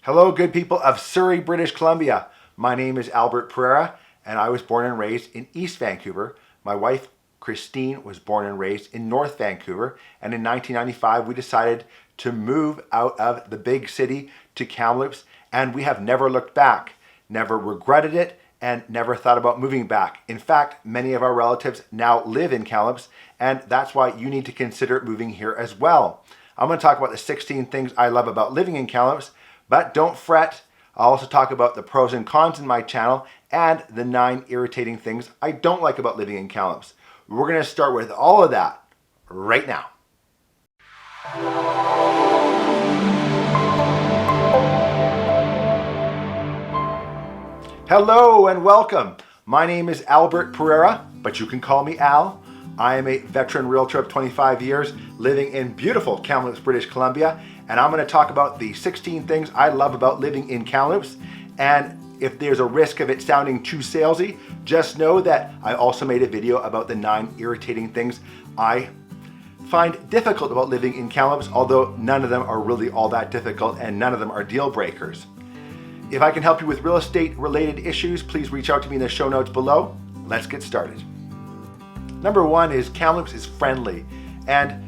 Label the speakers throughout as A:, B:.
A: Hello, good people of Surrey, British Columbia. My name is Albert Pereira, and I was born and raised in East Vancouver. My wife, Christine, was born and raised in North Vancouver, and in 1995, we decided to move out of the big city to Kamloops, and we have never looked back, never regretted it, and never thought about moving back. In fact, many of our relatives now live in Kamloops, and that's why you need to consider moving here as well. I'm going to talk about the 16 things I love about living in Kamloops, but don't fret. I'll also talk about the pros and cons in my channel and the 9 irritating things I don't like about living in Kamloops. We're going to start with all of that right now. Hello and welcome. My name is Albert Pereira, but you can call me Al. I am a veteran realtor of 25 years living in beautiful Kamloops, British Columbia, and I'm going to talk about the 16 things I love about living in Kamloops. And if there's a risk of it sounding too salesy, just know that I also made a video about the 9 irritating things I find difficult about living in Kamloops, although none of them are really all that difficult and none of them are deal breakers. If I can help you with real estate related issues, please reach out to me in the show notes below. Let's get started. Number 1 is Kamloops is friendly, and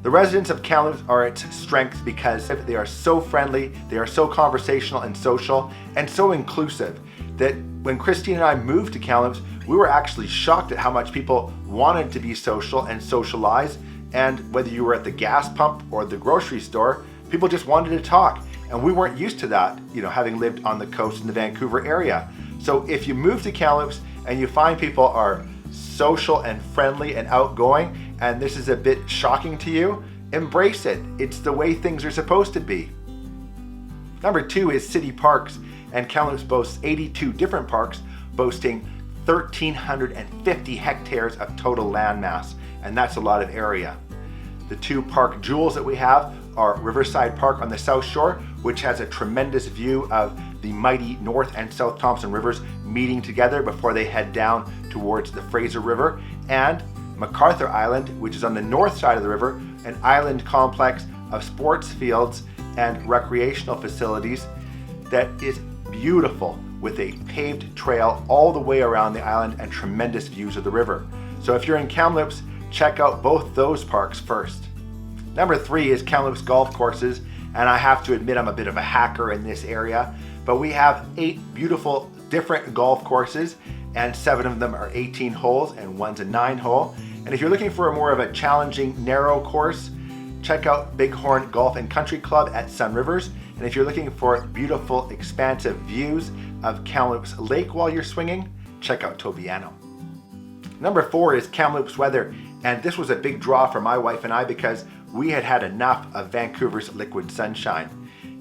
A: the residents of Kamloops are its strength because they are so friendly, they are so conversational and social, and so inclusive that when Christine and I moved to Kamloops, we were actually shocked at how much people wanted to be social and socialize, and whether you were at the gas pump or the grocery store, people just wanted to talk, and we weren't used to that, having lived on the coast in the Vancouver area. So if you move to Kamloops and you find people are social and friendly and outgoing, and this is a bit shocking to you, embrace it. It's the way things are supposed to be. Number 2 is city parks, and Kamloops boasts 82 different parks, boasting 1,350 hectares of total landmass, and that's a lot of area. The 2 park jewels that we have are Riverside Park on the south shore, which has a tremendous view of the mighty North and South Thompson rivers meeting together before they head down towards the Fraser River, and McArthur Island, which is on the north side of the river, an island complex of sports fields and recreational facilities that is beautiful, with a paved trail all the way around the island and tremendous views of the river. So if you're in Kamloops, check out both those parks first. Number 3 is Kamloops golf courses, and I have to admit I'm a bit of a hacker in this area, but we have 8 beautiful different golf courses, and 7 of them are 18 holes and one's a 9 hole. And if you're looking for more of a challenging narrow course, check out Bighorn Golf and Country Club at Sun Rivers. And if you're looking for beautiful expansive views of Kamloops Lake while you're swinging, check out Tobiano. Number 4 is Kamloops Weather, and this was a big draw for my wife and I because we had had enough of Vancouver's liquid sunshine.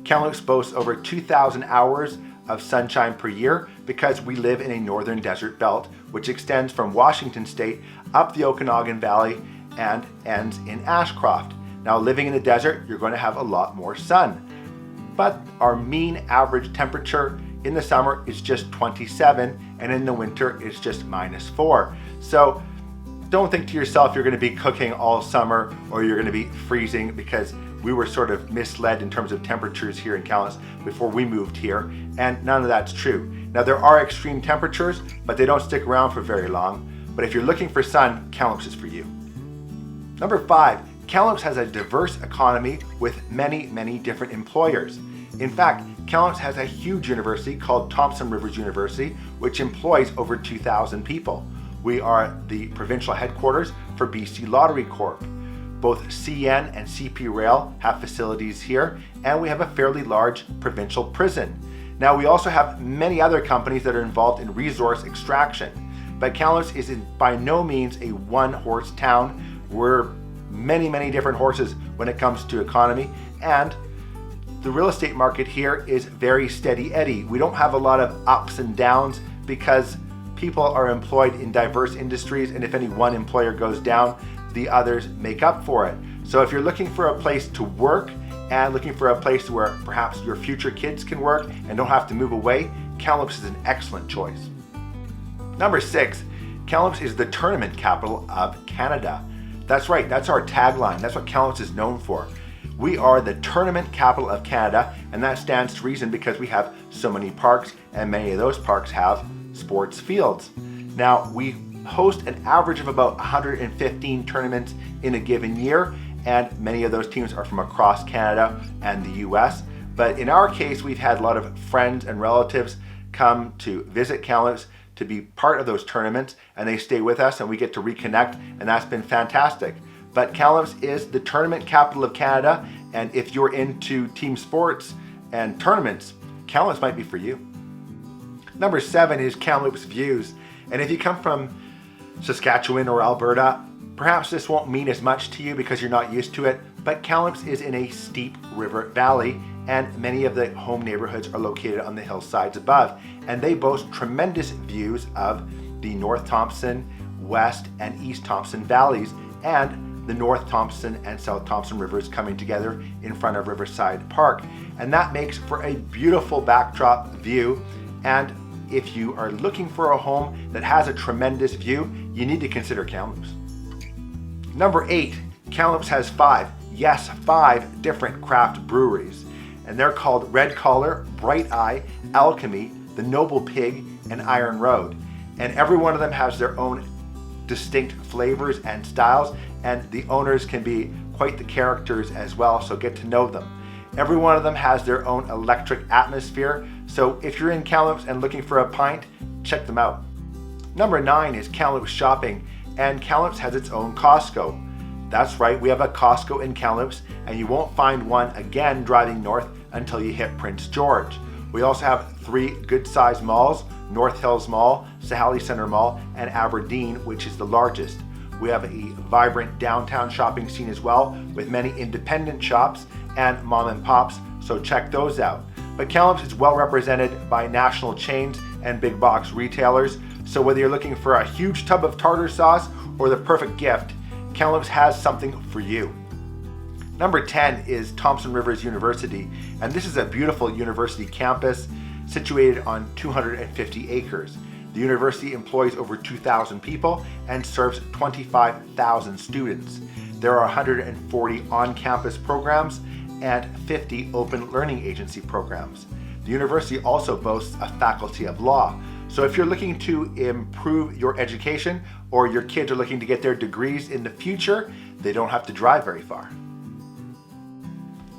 A: Kamloops boasts over 2,000 hours of sunshine per year because we live in a northern desert belt which extends from Washington State up the Okanagan Valley and ends in Ashcroft. Now, living in the desert, you're going to have a lot more sun, but our mean average temperature in the summer is just 27, and in the winter it's just -4. So don't think to yourself you're going to be cooking all summer or you're going to be freezing, because we were sort of misled in terms of temperatures here in Kamloops before we moved here, and none of that's true. Now, there are extreme temperatures, but they don't stick around for very long. But if you're looking for sun, Kamloops is for you. Number 5, Kamloops has a diverse economy with many, many different employers. In fact, Kamloops has a huge university called Thompson University, which employs over 2,000 people. We are the provincial headquarters for BC Lottery Corp. Both CN and CP Rail have facilities here, and we have a fairly large provincial prison. Now, we also have many other companies that are involved in resource extraction, but Kamloops is by no means a one-horse town. We're many, many different horses when it comes to economy, and the real estate market here is very steady Eddie. We don't have a lot of ups and downs because people are employed in diverse industries, and if any one employer goes down, the others make up for it. So if you're looking for a place to work and looking for a place where perhaps your future kids can work and don't have to move away, Kamloops is an excellent choice. Number 6, Kamloops is the tournament capital of Canada. That's right, that's our tagline. That's what Kamloops is known for. We are the tournament capital of Canada, and that stands to reason because we have so many parks, and many of those parks have sports fields. Now, we host an average of about 115 tournaments in a given year, and many of those teams are from across Canada and the US. But in our case, we've had a lot of friends and relatives come to visit Kamloops to be part of those tournaments, and they stay with us and we get to reconnect, and that's been fantastic. But Kamloops is the tournament capital of Canada, and if you're into team sports and tournaments, Kamloops might be for you. Number 7 is Kamloops Views. And if you come from Saskatchewan or Alberta, perhaps this won't mean as much to you because you're not used to it, but Kamloops is in a steep river valley, and many of the home neighborhoods are located on the hillsides above, and they boast tremendous views of the North Thompson, West and East Thompson valleys, and the North Thompson and South Thompson rivers coming together in front of Riverside Park. And that makes for a beautiful backdrop view. And if you are looking for a home that has a tremendous view, you need to consider Kamloops. Number 8, Kamloops has 5 different craft breweries. And they're called Red Collar, Bright Eye, Alchemy, The Noble Pig, and Iron Road. And every one of them has their own distinct flavors and styles, and the owners can be quite the characters as well, so get to know them. Every one of them has their own electric atmosphere, so if you're in Kamloops and looking for a pint, check them out. Number 9 is Kamloops Shopping, and Kamloops has its own Costco. That's right, we have a Costco in Kamloops, and you won't find one again driving north until you hit Prince George. We also have 3 good-sized malls, North Hills Mall, Sahali Center Mall, and Aberdeen, which is the largest. We have a vibrant downtown shopping scene as well, with many independent shops and mom and pops, so check those out. But Kamloops is well represented by national chains and big box retailers, so whether you're looking for a huge tub of tartar sauce or the perfect gift, Kamloops has something for you. Number 10 is Thompson Rivers University, and this is a beautiful university campus situated on 250 acres. The university employs over 2,000 people and serves 25,000 students. There are 140 on-campus programs and 50 open learning agency programs. The university also boasts a faculty of law. So if you're looking to improve your education, or your kids are looking to get their degrees in the future, they don't have to drive very far.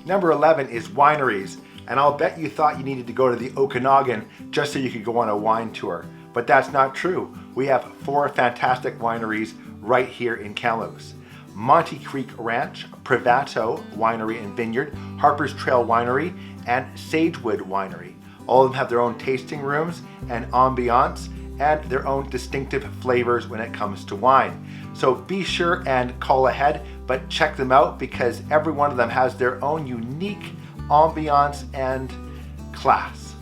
A: Number 11 is Wineries, and I'll bet you thought you needed to go to the Okanagan just so you could go on a wine tour, but that's not true. We have 4 fantastic wineries right here in Kamloops. Monte Creek Ranch, Privato Winery and Vineyard, Harper's Trail Winery, and Sagewood Winery. All of them have their own tasting rooms and ambiance and their own distinctive flavors when it comes to wine. So be sure and call ahead, but check them out because every one of them has their own unique ambiance and class.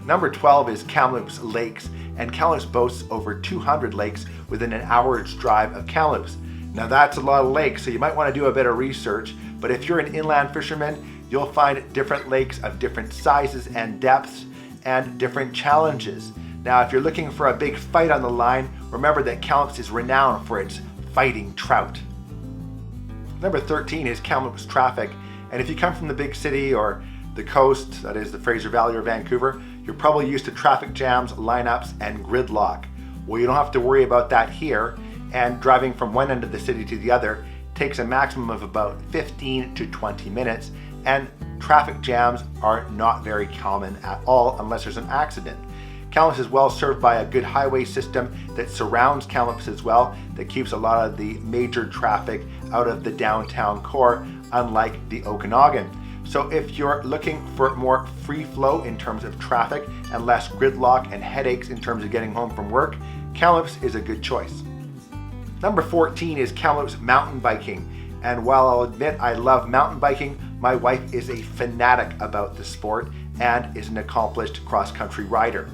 A: Number 12 is Kamloops Lakes, and Kamloops boasts over 200 lakes within an hour's drive of Kamloops. Now that's a lot of lakes, so you might want to do a bit of research, but if you're an inland fisherman, you'll find different lakes of different sizes and depths and different challenges. Now, if you're looking for a big fight on the line, remember that Kamloops is renowned for its fighting trout. Number 13 is Kamloops Traffic, and if you come from the big city or the coast, that is the Fraser Valley or Vancouver, you're probably used to traffic jams, lineups, and gridlock. Well, you don't have to worry about that here, and driving from one end of the city to the other takes a maximum of about 15 to 20 minutes, and traffic jams are not very common at all unless there's an accident. Kamloops is well served by a good highway system that surrounds Kamloops as well, that keeps a lot of the major traffic out of the downtown core, unlike the Okanagan. So if you're looking for more free flow in terms of traffic and less gridlock and headaches in terms of getting home from work, Kamloops is a good choice. Number 14 is Kamloops Mountain Biking. And while I'll admit I love mountain biking, my wife is a fanatic about the sport and is an accomplished cross-country rider.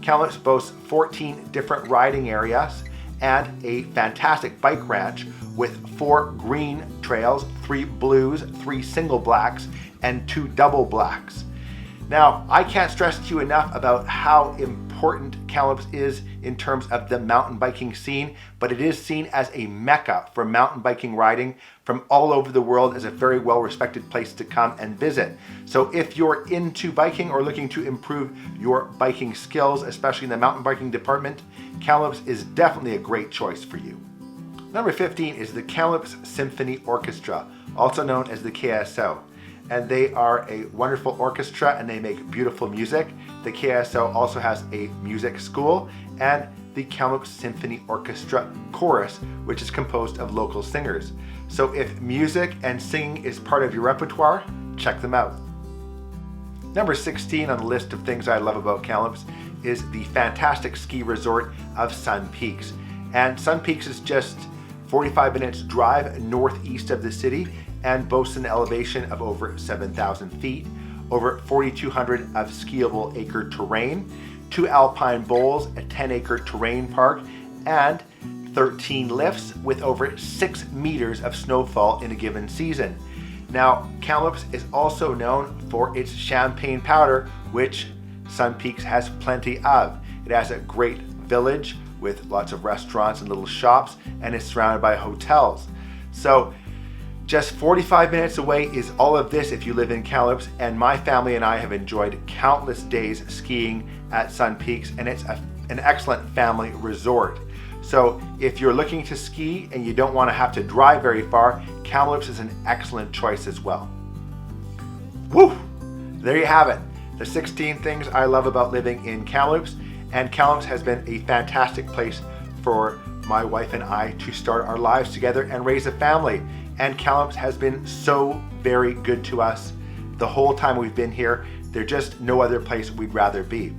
A: Kamloops boasts 14 different riding areas and a fantastic bike ranch with 4 green trails, 3 blues, 3 single blacks, and 2 double blacks. Now, I can't stress to you enough about how important important Kamloops is in terms of the mountain biking scene, but it is seen as a mecca for mountain biking riding from all over the world, as a very well respected place to come and visit. So if you're into biking or looking to improve your biking skills, especially in the mountain biking department, Kamloops is definitely a great choice for you. Number 15 is the Kamloops Symphony Orchestra, also known as the KSO. And they are a wonderful orchestra and they make beautiful music. The KSO also has a music school and the Kamloops Symphony Orchestra Chorus, which is composed of local singers. So if music and singing is part of your repertoire, check them out. Number 16 on the list of things I love about Kamloops is the fantastic ski resort of Sun Peaks. And Sun Peaks is just 45 minutes drive northeast of the city and boasts an elevation of over 7,000 feet, over 4,200 of skiable acre terrain, 2 alpine bowls, a 10-acre terrain park, and 13 lifts with over 6 meters of snowfall in a given season. Now, Kamloops is also known for its champagne powder, which Sun Peaks has plenty of. It has a great village with lots of restaurants and little shops, and is surrounded by hotels. So just 45 minutes away is all of this if you live in Kamloops, and my family and I have enjoyed countless days skiing at Sun Peaks, and it's an excellent family resort. So if you're looking to ski and you don't want to have to drive very far, Kamloops is an excellent choice as well. Woo! There you have it. The 16 things I love about living in Kamloops, and Kamloops has been a fantastic place for my wife and I to start our lives together and raise a family. And Kamloops has been so very good to us the whole time we've been here. There's just no other place we'd rather be.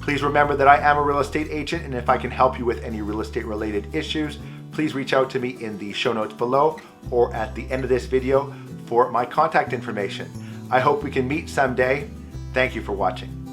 A: Please remember that I am a real estate agent, and if I can help you with any real estate related issues, please reach out to me in the show notes below or at the end of this video for my contact information. I hope we can meet someday. Thank you for watching.